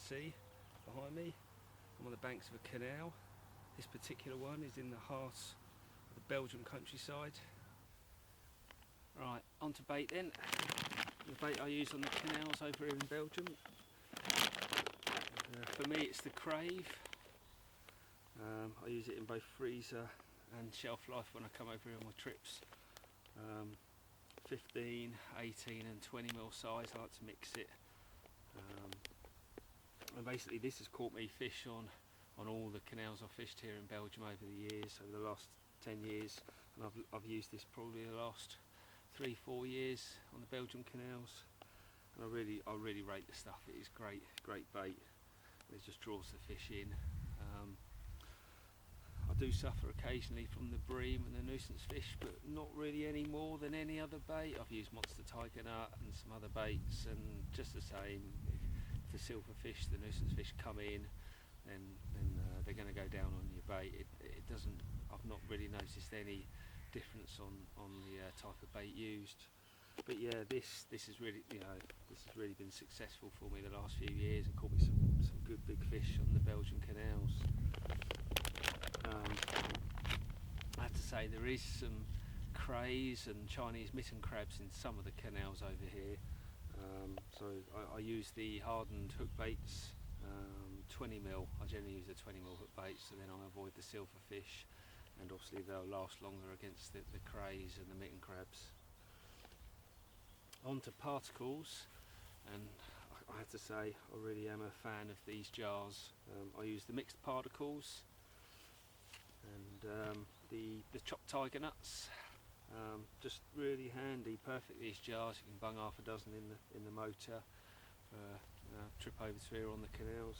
see behind me. I'm on the banks of a canal. This particular one is in the heart of the Belgium countryside. Right, on to bait then. The bait I use on the canals over here in Belgium. For me it's the crave. I use it in both freezer and shelf life when I come over here on my trips. 15, 18 and 20 mil size, I like to mix it. And basically this has caught me fish on all the canals I've fished here in Belgium over the years, over the last 10 years, and I've used this probably the last 3-4 years on the Belgium canals, and I really rate the stuff. It is great bait. It just draws the fish in. I do suffer occasionally from the bream and the nuisance fish, but not really any more than any other bait. I've used monster tiger nut and some other baits, and just the same. If the silverfish, the nuisance fish come in, then they're going to go down on your bait. It doesn't. I've not really noticed any difference on the type of bait used. But yeah, this has really, this has really been successful for me the last few years and caught me some good big fish on the Belgian canals. I have to say there is some crays and Chinese mitten crabs in some of the canals over here. So I use the hardened hook baits, 20 mil. I generally use a 20 mil hook bait, so then I avoid the silverfish, and obviously they'll last longer against the crays and the mitten crabs. On to particles, and I have to say I really am a fan of these jars. I use the mixed particles and the chopped tiger nuts. Just really handy, perfect, these jars. You can bung half a dozen in the motor for a trip over to here on the canals,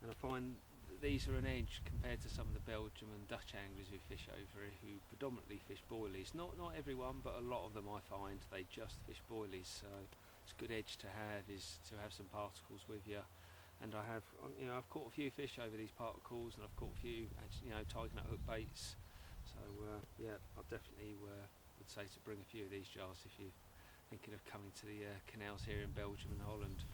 and I find these are an edge compared to some of the Belgium and Dutch anglers who fish over here, who predominantly fish boilies. Not everyone, but a lot of them I find they just fish boilies. So it's a good edge to have, is to have some particles with you. And I have, I've caught a few fish over these particles, and I've caught a few, tiger nut hook baits. So yeah, I definitely would say to bring a few of these jars if you're thinking of coming to the canals here in Belgium and Holland.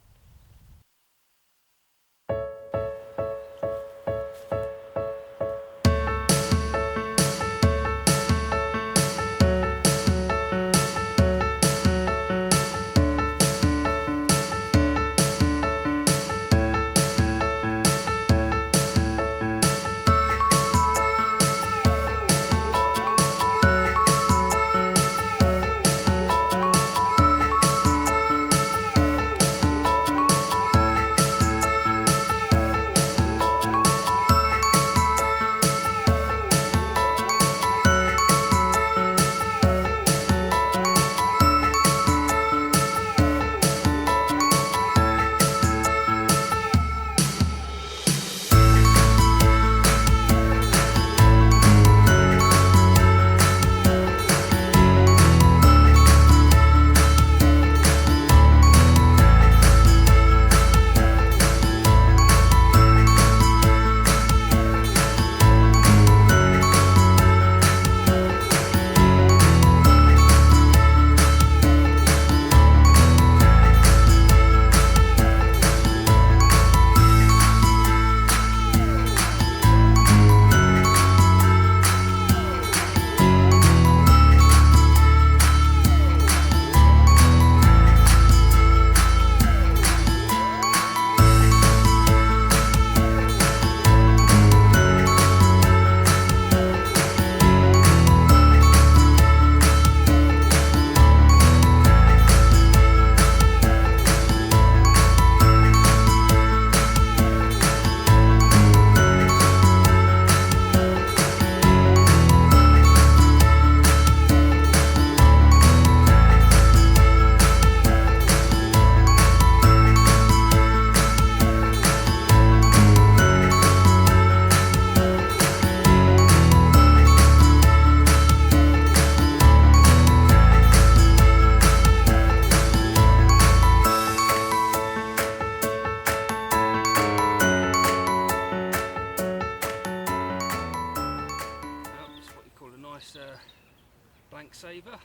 blank saver,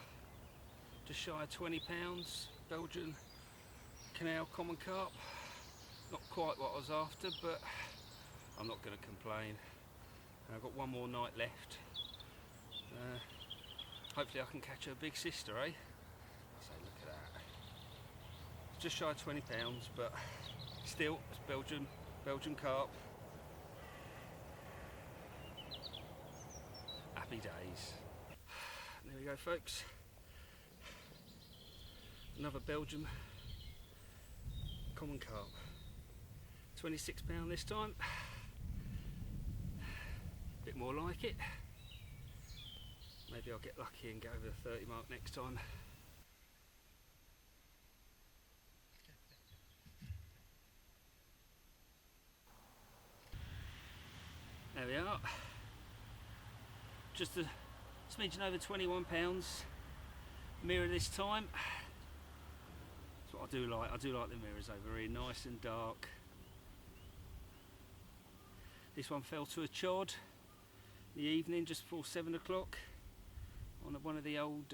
just shy of £20, Belgian canal common carp. Not quite what I was after, but I'm not going to complain. I've got one more night left. Hopefully I can catch her big sister, eh? So look at that. Just shy of £20, but still, it's Belgium carp. Happy days. There we go, folks. Another Belgium common carp. £26 this time. Bit more like it. Maybe I'll get lucky and get over the 30 mark next time. There we are. Just a smidgen over £21. Mirror this time. That's what I do like. I do like the mirrors over here, nice and dark. This one fell to a chod in the evening just before 7 o'clock on one of the old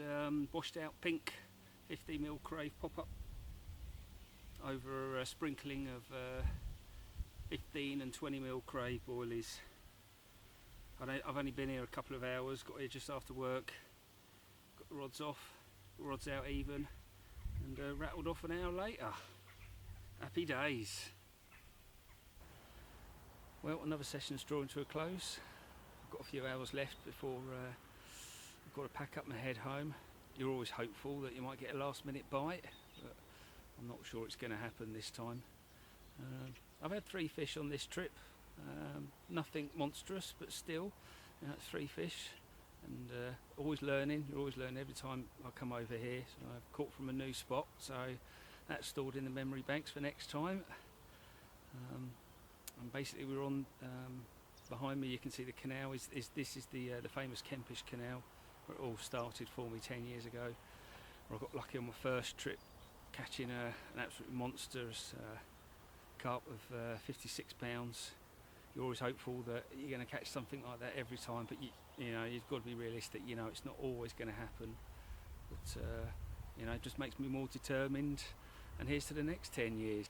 washed out pink 50mm crave pop-up over a sprinkling of 15 and 20mm crave boilies. I've only been here a couple of hours, got here just after work, got the rods off, rods out even, and rattled off an hour later. Happy days. Well, another session's drawing to a close. I've got a few hours left before I've got to pack up and head home. You're always hopeful that you might get a last minute bite, but I'm not sure it's going to happen this time. I've had 3 fish on this trip. Nothing monstrous, but still, you know, it's 3 fish, and always learning. You're always learning every time I come over here. So I've caught from a new spot, so that's stored in the memory banks for next time. And basically, we're on behind me. You can see the canal. This is the famous Kempish Canal, where it all started for me 10 years ago. Where I got lucky on my first trip, catching an absolute monstrous carp of 56 pounds. You're always hopeful that you're going to catch something like that every time, but you know, you've got to be realistic. You know, it's not always going to happen, but you know, it just makes me more determined. And here's to the next 10 years.